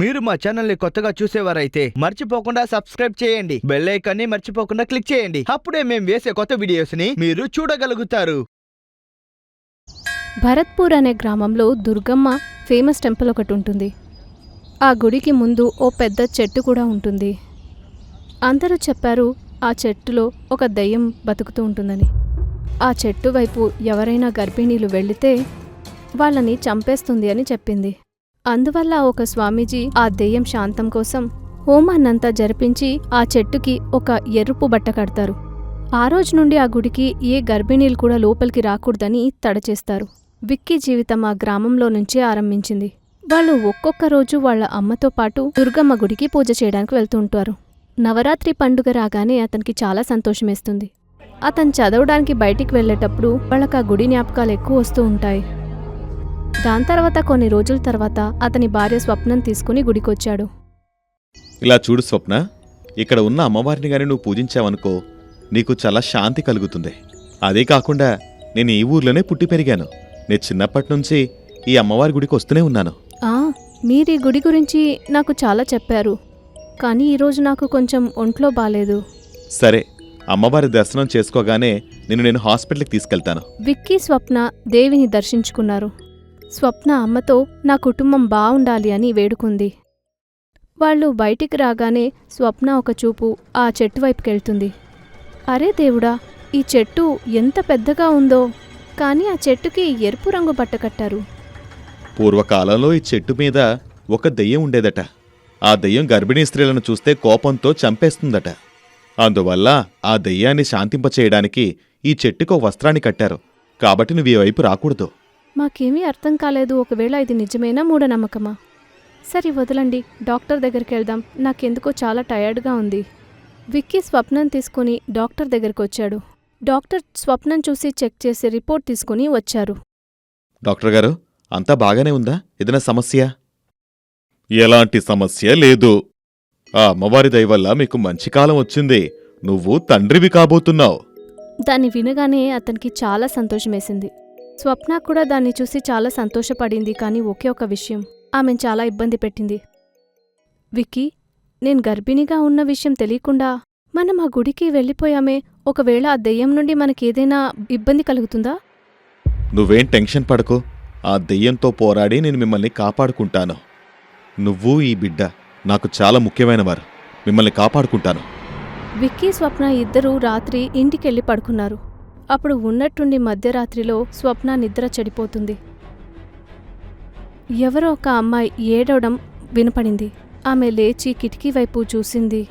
మీరు మా ఛానల్ ని కొత్తగా చూసేవారైతే మర్చిపోకుండా సబ్స్క్రైబ్ చేయండి, బెల్ ఐకాన్ ని మర్చిపోకుండా క్లిక్ చేయండి. అప్పుడే మేము వేసే కొత్త వీడియోస్ ని మీరు చూడగలుగుతారు. భరత్పూర్ అనే గ్రామంలో దుర్గమ్మ ఫేమస్ టెంపుల్ ఒకటి ఉంటుంది. ఆ గుడికి ముందు ఓ పెద్ద చెట్టు కూడా ఉంటుంది. అందరూ చెప్పారు ఆ చెట్టులో ఒక దెయ్యం బతుకుతూ ఉంటుందని. ఆ చెట్టు వైపు ఎవరైనా గర్భిణీలు వెళితే వాళ్ళని చంపేస్తుంది అని చెప్పింది. అందువల్ల ఒక స్వామీజీ ఆ దెయ్యం శాంతం కోసం హోమాన్నంతా జరిపించి ఆ చెట్టుకి ఒక ఎరుపు బట్ట కడతారు. ఆ రోజు నుండి ఆ గుడికి ఏ గర్భిణీలు కూడా లోపలికి రాకూడదని తడచేస్తారు. విక్కీ జీవితం ఆ గ్రామంలో నుంచే ఆరంభించింది. వాళ్ళు ఒక్కొక్క రోజు వాళ్ల అమ్మతో పాటు దుర్గమ్మ గుడికి పూజ చేయడానికి వెళ్తూ ఉంటారు. నవరాత్రి పండుగ రాగానే అతనికి చాలా సంతోషమేస్తుంది. అతను చదవడానికి బయటికి వెళ్లేటప్పుడు వాళ్ళకి ఆ గుడి జ్ఞాపకాలు ఎక్కువ వస్తూ ఉంటాయి. దాని తర్వాత కొన్ని రోజుల తర్వాత అతని భార్య స్వప్నం తీసుకుని గుడికొచ్చాడు. ఇలా చూడు స్వప్న, ఇక్కడ ఉన్న అమ్మవారిని గాని నువ్వు పూజించావనుకో నీకు చాలా శాంతి కలుగుతుంది. అదే కాకుండా నేను ఈ ఊర్లోనే పుట్టి పెరిగాను. నేను చిన్నప్పటినుంచి ఈ అమ్మవారి గుడికి వస్తూనే ఉన్నాను. మీరీ గుడి గురించి నాకు చాలా చెప్పారు, కానీ ఈరోజు నాకు కొంచెం ఒంట్లో బాలేదు. సరే, అమ్మవారి దర్శనం చేసుకోగానే నేను హాస్పిటల్కి తీసుకెళ్తాను. విక్కీ స్వప్న దేవిని దర్శించుకున్నారు. స్వప్న అమ్మతో నా కుటుంబం బావుండాలి అని వేడుకుంది. వాళ్ళు బయటికి రాగానే స్వప్న ఒక చూపు ఆ చెట్టు వైపుకెళ్తుంది. అరే దేవుడా, ఈ చెట్టు ఎంత పెద్దగా ఉందో, కానీ ఆ చెట్టుకి ఎరుపు రంగు బట్ట కట్టారు. పూర్వకాలంలో ఈ చెట్టు మీద ఒక దెయ్యం ఉండేదట. ఆ దెయ్యం గర్భిణీ స్త్రీలను చూస్తే కోపంతో చంపేస్తుందట. అందువల్ల ఆ దెయ్యాన్ని శాంతింపచేయడానికి ఈ చెట్టుకో వస్త్రాన్ని కట్టారు. కాబట్టి నువ్వు ఈ వైపు రాకూడదు. మాకేమీ అర్థం కాలేదు. ఒకవేళ ఇది నిజమేనా మూఢనమ్మకమా? సరే వదలండి, డాక్టర్ దగ్గరికి వెళ్దాం. నాకెందుకో చాలా టయర్డ్గా ఉంది. విక్కీ స్వప్నం తీసుకుని డాక్టర్ దగ్గరికి వచ్చాడు. డాక్టర్ స్వప్నం చూసి చెక్ చేసి రిపోర్ట్ తీసుకుని వచ్చారు. డాక్టర్ గారు, అంతా బాగానే ఉందా? ఏదైనా సమస్య? ఎలాంటి సమస్య లేదు. ఆ అమ్మవారి దయవల్ల మీకు మంచి కాలం వచ్చింది. నువ్వు తండ్రివి కాబోతున్నావు. దాన్ని వినగానే అతనికి చాలా సంతోషమేసింది. స్వప్న కూడా దాన్ని చూసి చాలా సంతోషపడింది. కానీ ఒకే ఒక విషయం ఆమెను చాలా ఇబ్బంది పెట్టింది. విక్కీ, నేను గర్భిణిగా ఉన్న విషయం తెలియకుండా మనం ఆ గుడికి వెళ్ళిపోయామే. ఒకవేళ ఆ దెయ్యం నుండి మనకేదైనా ఇబ్బంది కలుగుతుందా? నువ్వేం టెన్షన్ పడకు. ఆ దెయ్యంతో పోరాడి నేను మిమ్మల్ని కాపాడుకుంటాను. నువ్వు ఈ బిడ్డ నాకు చాలా ముఖ్యమైనవారు. మిమ్మల్ని కాపాడుకుంటాను. విక్కీ స్వప్న ఇద్దరూ రాత్రి ఇంటికెళ్ళి పడుకున్నారు. అప్పుడు ఉన్నట్టుండి మధ్యరాత్రిలో స్వప్న నిద్ర చెడిపోతుంది. ఎవరో ఒక అమ్మాయి ఏడవడం వినపడింది. ఆమె లేచి కిటికీ వైపు చూసింది.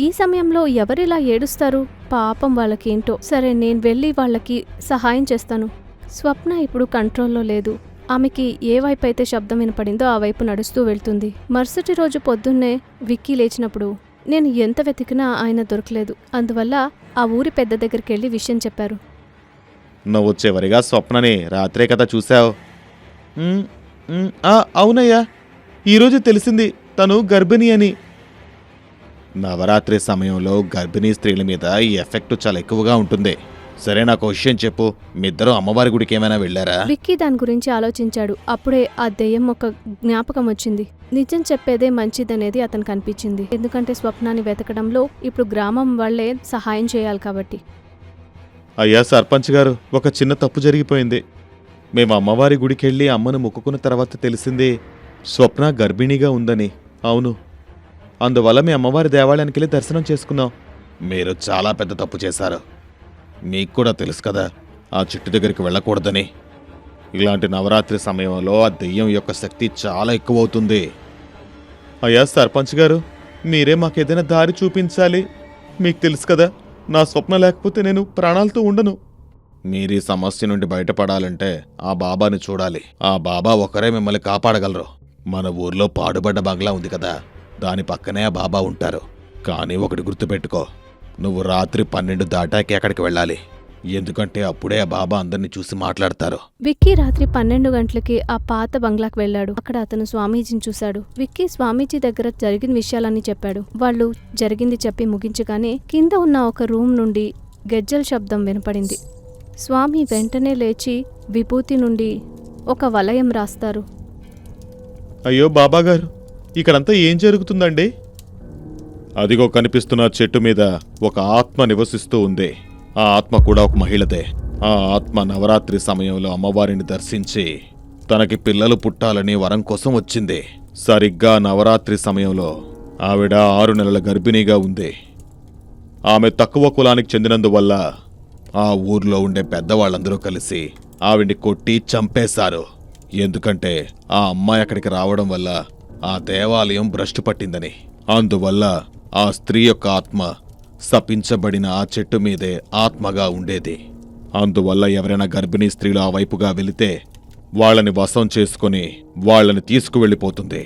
ఈ సమయంలో ఎవరిలా ఏడుస్తారు? పాపం వాళ్ళకేంటో. సరే, నేను వెళ్ళి వాళ్ళకి సహాయం చేస్తాను. స్వప్న ఇప్పుడు కంట్రోల్లో లేదు. ఆమెకి ఏ వైపైతే శబ్దం వినపడిందో ఆ వైపు నడుస్తూ వెళ్తుంది. మరుసటి రోజు పొద్దున్నే విక్కీ లేచినప్పుడు నేను ఎంత వెతికినా ఆయన దొరకలేదు. అందువల్ల ఆ ఊరి పెద్ద దగ్గరికెళ్ళి విషయం చెప్పారు. నువ్వు చివరిగా స్వప్నని రాత్రే కదా చూశావు? అవునయ్యా, ఈరోజు తెలిసింది తను గర్భిణి అని. నవరాత్రి సమయంలో గర్భిణీ స్త్రీల మీద ఈ ఎఫెక్ట్ చాలా ఎక్కువగా ఉంటుంది. సరే, నాకు విషయం చెప్పు. మీ ఇద్దరు అమ్మవారి గుడికి ఏమైనా వెళ్ళారా? విక్కీ దాని గురించి ఆలోచించాడు. అప్పుడే ఆ దెయ్యం ఒక జ్ఞాపకం వచ్చింది. నిజం చెప్పేదే మంచిదనేది అతనికి అనిపించింది. ఎందుకంటే స్వప్నాన్ని వెతకడంలో ఇప్పుడు గ్రామం వాళ్లే సహాయం చేయాలి కాబట్టి. అయ్యా సర్పంచ్ గారు, ఒక చిన్న తప్పు జరిగిపోయింది. మేము అమ్మవారి గుడికెళ్ళి అమ్మను మొక్కుకున్న తర్వాత తెలిసింది స్వప్న గర్భిణీగా ఉందని. అవును, అందువల్ల మీ అమ్మవారి దేవాలయానికి వెళ్ళి దర్శనం చేసుకున్నాం. మీరు చాలా పెద్ద తప్పు చేశారు. మీకు కూడా తెలుసు కదా ఆ చెట్టు దగ్గరికి వెళ్ళకూడదని. ఇలాంటి నవరాత్రి సమయంలో ఆ దెయ్యం యొక్క శక్తి చాలా ఎక్కువవుతుంది. అయ్యా సర్పంచ్ గారు, మీరే మాకేదైనా దారి చూపించాలి. మీకు తెలుసు కదా నా స్వప్న లేకపోతే నేను ప్రాణాలతో ఉండను. మీరు ఈ సమస్య నుండి బయటపడాలంటే ఆ బాబాని చూడాలి. ఆ బాబా ఒకరే మిమ్మల్ని కాపాడగలరు. మన ఊర్లో పాడుబడ్డ బంగ్లా ఉంది కదా, దాని పక్కనే ఆ బాబా ఉంటారు. కానీ ఒకటి గుర్తుపెట్టుకో, నువ్వు రాత్రి 12 దాటాకి అక్కడికి వెళ్ళాలి. ఎందుకంటే అప్పుడే ఆ బాబా అందరినీ చూసి మాట్లాడతారు. విక్కీ రాత్రి 12 గంటలకి ఆ పాత బంగ్లాకు వెళ్లాడు. అక్కడ అతను స్వామీజీని చూశాడు. విక్కీ స్వామీజీ దగ్గర జరిగిన విషయాలన్నీ చెప్పాడు. వాళ్ళు జరిగింది చెప్పి ముగించగానే కింద ఉన్న ఒక రూమ్ నుండి గెజ్జల శబ్దం వినపడింది. స్వామి వెంటనే లేచి విభూతి నుండి ఒక వలయం రాస్తారు. అయ్యో బాబాగారు, ఇక్కడంతా ఏం జరుగుతుందండి? అదిగో కనిపిస్తున్న చెట్టు మీద ఒక ఆత్మ నివసిస్తూ ఉంది. ఆ ఆత్మ కూడా ఒక మహిళదే. ఆ ఆత్మ నవరాత్రి సమయంలో అమ్మవారిని దర్శించి తనకి పిల్లలు పుట్టాలని వరం కోసం వచ్చింది. సరిగ్గా నవరాత్రి సమయంలో ఆవిడ 6 నెలల గర్భిణీగా ఉంది. ఆమె తక్కువ కులానికి చెందినందువల్ల ఆ ఊర్లో ఉండే పెద్దవాళ్ళందరూ కలిసి ఆవిడ్ని కొట్టి చంపేశారు. ఎందుకంటే ఆ అమ్మాయి అక్కడికి రావడం వల్ల ఆ దేవాలయం భ్రష్టు పట్టిందని. అందువల్ల ఆ స్త్రీ యొక్క ఆత్మ శపించబడిన ఆ చెట్టు మీదే ఆత్మగా ఉండేది. అందువల్ల ఎవరైనా గర్భిణీ స్త్రీలు ఆ వైపుగా వెళితే వాళ్ళని వశం చేసుకుని వాళ్ళని తీసుకువెళ్ళిపోతుంది.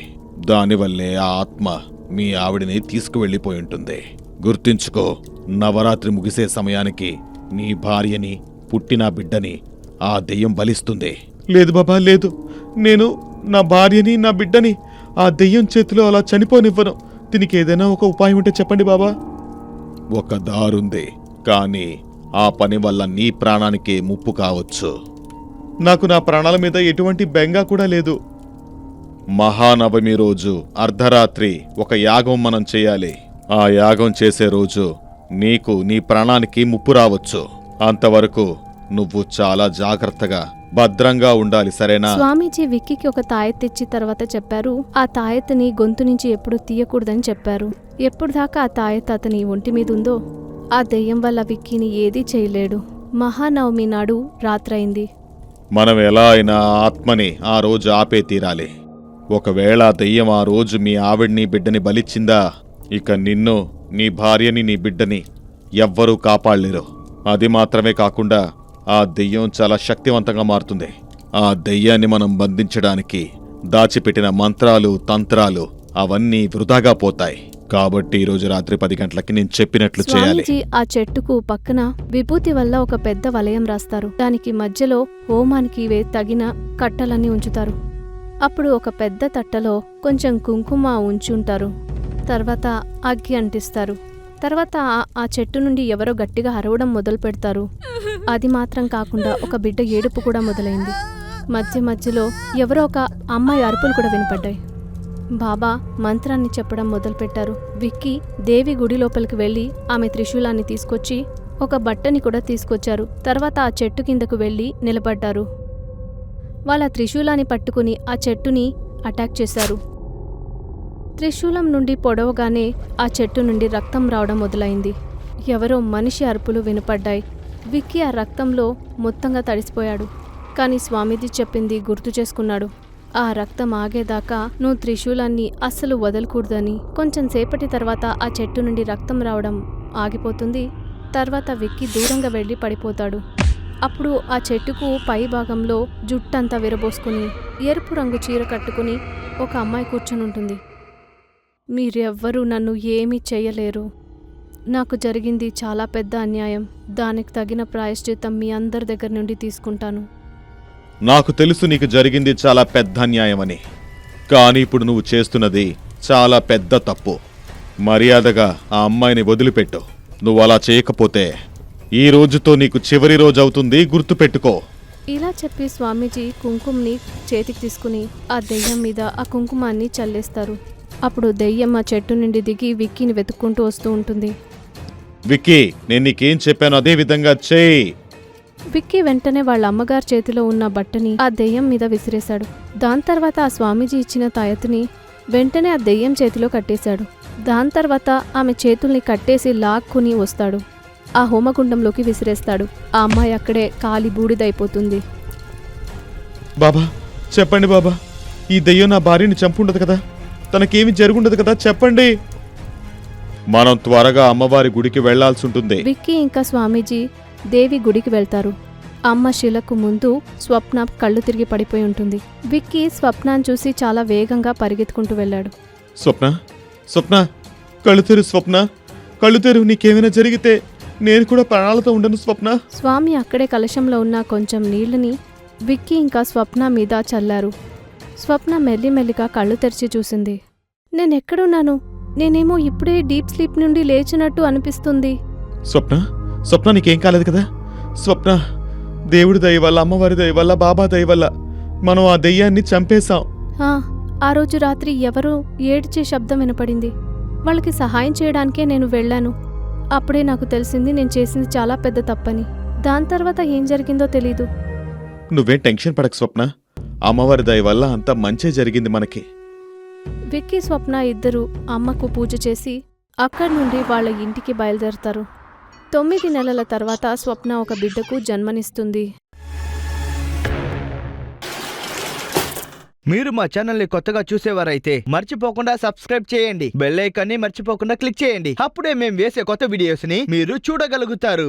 దానివల్లే ఆ ఆత్మ మీ ఆవిడని తీసుకువెళ్ళిపోయి ఉంటుంది. గుర్తుంచుకో, నవరాత్రి ముగిసే సమయానికి నీ భార్యని, పుట్టిన బిడ్డని ఆ దెయ్యం బలిస్తుంది. లేదు బాబా, లేదు. నేను నా భార్యని, నా బిడ్డని ఆ దెయ్యం చేతిలో అలా చనిపోనివ్వను. దీనికి ఏదైనా ఒక ఉపాయం ఉంటే చెప్పండి బాబా. ఒక దారుంది, కానీ ఆ పని వల్ల నీ ప్రాణానికే ముప్పు కావచ్చు. నాకు నా ప్రాణాల మీద ఎటువంటి బెంగ కూడా లేదు. మహానవమి రోజు అర్ధరాత్రి ఒక యాగం మనం చేయాలి. ఆ యాగం చేసే రోజు నీకు నీ ప్రాణానికి ముప్పు రావచ్చు. అంతవరకు నువ్వు చాలా జాగ్రత్తగా భద్రంగా ఉండాలి, సరేనా? స్వామీజీ విక్కీకి ఒక తాయెత్తు తెచ్చి తర్వాత చెప్పారు, ఆ తాయెత్తుని గొంతు నుంచి ఎప్పుడు తీయకూడదని చెప్పారు. ఎప్పుడు దాకా ఆ తాయెత్తు అతని ఒంటి మీద ఉందో ఆ దెయ్యం వల్ల విక్కీని ఏదీ చేయలేడు. మహానవమి నాడు రాత్రైంది. మనం ఎలా అయినా ఆత్మని ఆ రోజు ఆపే తీరాలి. ఒకవేళ దెయ్యం ఆ రోజు మీ ఆవిడ్ని, బిడ్డని బలిచ్చిందా, ఇక నిన్ను, నీ భార్యని, నీ బిడ్డని ఎవ్వరూ కాపాడలేరు. అది మాత్రమే కాకుండా ఆ దెయ్యం చాలా శక్తివంతంగా మారుతుంది. ఆ దెయ్యాన్ని మనం బంధించడానికి దాచిపెట్టిన మంత్రాలు, తంత్రాలు అవన్నీ వృధాగా పోతాయి. కాబట్టి ఈరోజు రాత్రి 10 గంటలకి నేను చెప్పినట్లు చేయాలి. స్వామీజీ ఆ చెట్టుకు పక్కన విభూతి వల్ల ఒక పెద్ద వలయం రాస్తారు. దానికి మధ్యలో హోమానికి తగిన కట్టలన్నీ ఉంచుతారు. అప్పుడు ఒక పెద్ద తట్టలో కొంచెం కుంకుమ ఉంచుంటారు. తర్వాత అగ్గి అంటిస్తారు. తర్వాత ఆ చెట్టు నుండి ఎవరో గట్టిగా అరవడం మొదలు పెడతారు. అది మాత్రం కాకుండా ఒక బిడ్డ ఏడుపు కూడా మొదలైంది. మధ్య మధ్యలో ఎవరో ఒక అమ్మాయి అరుపులు కూడా వినపడ్డాయి. బాబా మంత్రాన్ని చెప్పడం మొదలుపెట్టారు. విక్కీ దేవి గుడి లోపలికి వెళ్లి ఆమె త్రిశూలాన్ని తీసుకొచ్చి ఒక బట్టని కూడా తీసుకొచ్చారు. తర్వాత ఆ చెట్టు కిందకు వెళ్లి నిలబడ్డారు. వాళ్ళ త్రిశూలాన్ని పట్టుకుని ఆ చెట్టుని అటాక్ చేశారు. త్రిశూలం నుండి పొడవగానే ఆ చెట్టు నుండి రక్తం రావడం మొదలైంది. ఎవరో మనిషి అరుపులు వినపడ్డాయి. విక్కీ ఆ రక్తంలో మొత్తంగా తడిసిపోయాడు. కానీ స్వామీజీ చెప్పింది గుర్తు చేసుకున్నాడు. ఆ రక్తం ఆగేదాకా నువ్వు త్రిశూలాన్ని అస్సలు వదలకూడదని. కొంచెం సేపటి తర్వాత ఆ చెట్టు నుండి రక్తం రావడం ఆగిపోతుంది. తర్వాత విక్కీ దూరంగా వెళ్ళి పడిపోతాడు. అప్పుడు ఆ చెట్టుకు పై భాగంలో జుట్టంతా విరబోసుకుని ఎరుపు రంగు చీర కట్టుకుని ఒక అమ్మాయి కూర్చుని ఉంటుంది. మీరెవ్వరూ నన్ను ఏమీ చెయ్యలేరు. నాకు జరిగింది చాలా పెద్ద అన్యాయం. దానికి తగిన ప్రాయశ్చిత్తం మీ అందరి దగ్గర నుండి తీసుకుంటాను. నాకు తెలుసు నీకు జరిగింది చాలా పెద్ద అన్యాయమని. కానీ ఇప్పుడు నువ్వు చేస్తున్నది చాలా పెద్ద తప్పు. మర్యాదగా ఆ అమ్మాయిని వదిలిపెట్టు. నువ్వు అలా చేయకపోతే ఈ రోజుతో నీకు చివరి రోజు అవుతుంది, గుర్తుపెట్టుకో. ఇలా చెప్పి స్వామీజీ కుంకుమని చేతికి తీసుకుని ఆ దెయ్యం మీద ఆ కుంకుమాన్ని చల్లేస్తారు. అప్పుడు దెయ్యం ఆ చెట్టు నుండి దిగి విక్కీని వెతుక్కుంటూ వస్తూ ఉంటుంది. విక్కీ, నేను నీకేం చెప్పాను అదే విధంగా చేయి. విక్కీ వెంటనే వాళ్ళ అమ్మగారి చేతిలో ఉన్న బట్టని ఆ దెయ్యం మీద విసిరేశాడు. దాని తర్వాత ఆ స్వామీజీ ఇచ్చిన తాయెత్తుని వెంటనే ఆ దెయ్యం చేతిలో కట్టేశాడు. దాని తర్వాత ఆమె చేతుల్ని కట్టేసి లాక్కుని వస్తాడు. ఆ హోమగుండంలోకి విసిరేస్తాడు. ఆ అమ్మాయి అక్కడే కాలి బూడిదైపోతుంది. బాబా చెప్పండి బాబా, ఈ దెయ్యం నా భార్యని చంపుండదు కదా, తనకేమి జరుగుండదు కదా, చెప్పండి. మనం త్వరగా అమ్మవారి గుడికి వెళ్లాల్సి ఉంటుంది. విక్కీ ఇంకా స్వామీజీ దేవి గుడికి వెళ్తారు. అమ్మ శిలకు ముందు స్వప్న కళ్ళు తిరిగి పడిపోయి ఉంటుంది. విక్కీ స్వప్నాన్ని చూసి చాలా వేగంగా పరిగెత్తుకుంటూ వెళ్ళాడు. స్వప్న, స్వప్న, కళ్ళు తెరు స్వప్న, కళ్ళు తెరు. నీకేమైనా జరిగితే నేను కూడా ప్రాణాలతో ఉండను స్వప్న. స్వామి అక్కడే కలశంలో ఉన్న కొంచెం నీళ్లని విక్కీ ఇంకా స్వప్న మీద చల్లారు. స్వప్న మెల్లిమెల్లిగా కళ్ళు తెరిచి చూసింది. నేనెక్కడున్నాను? నేనేమో ఇప్పుడే డీప్ స్లీప్ నుండి లేచినట్టు అనిపిస్తుంది. స్వప్న, స్వప్న, నీకేం కాలేదు కదా? స్వప్న, దేవుడి దయ వల్ల, అమ్మవారి దయ వల్ల, బాబా దయ వల్ల మనం ఆ దెయ్యాన్ని చంపేశాం. ఆ రోజు రాత్రి ఎవరో ఏడ్చే శబ్దం వినపడింది. వాళ్ళకి సహాయం చేయడానికే నేను వెళ్ళాను. అప్పుడే నాకు తెలిసింది నేను చేసింది చాలా పెద్ద తప్పని. దాని తర్వాత ఏం జరిగిందో తెలీదు. నువ్వేం టెన్షన్ పడకు స్వప్న. అమ్మవారి దయ వల్ల అంతా మంచే జరిగింది మనకి. విక్కీ, స్వప్న ఇద్దరూ అమ్మకు పూజ చేసి అక్కడి నుండి వాళ్ళ ఇంటికి బయలుదేరతారు. 9 నెలల తర్వాత స్వప్న ఒక బిడ్డకు జన్మనిస్తుంది. మీరు మా ఛానల్ని కొత్తగా చూసేవారైతే మర్చిపోకుండా సబ్స్క్రైబ్ చేయండి. బెల్ ఐకాన్ని మర్చిపోకుండా క్లిక్ చేయండి. అప్పుడే మేము వేసే కొత్త వీడియోస్ని మీరు చూడగలుగుతారు.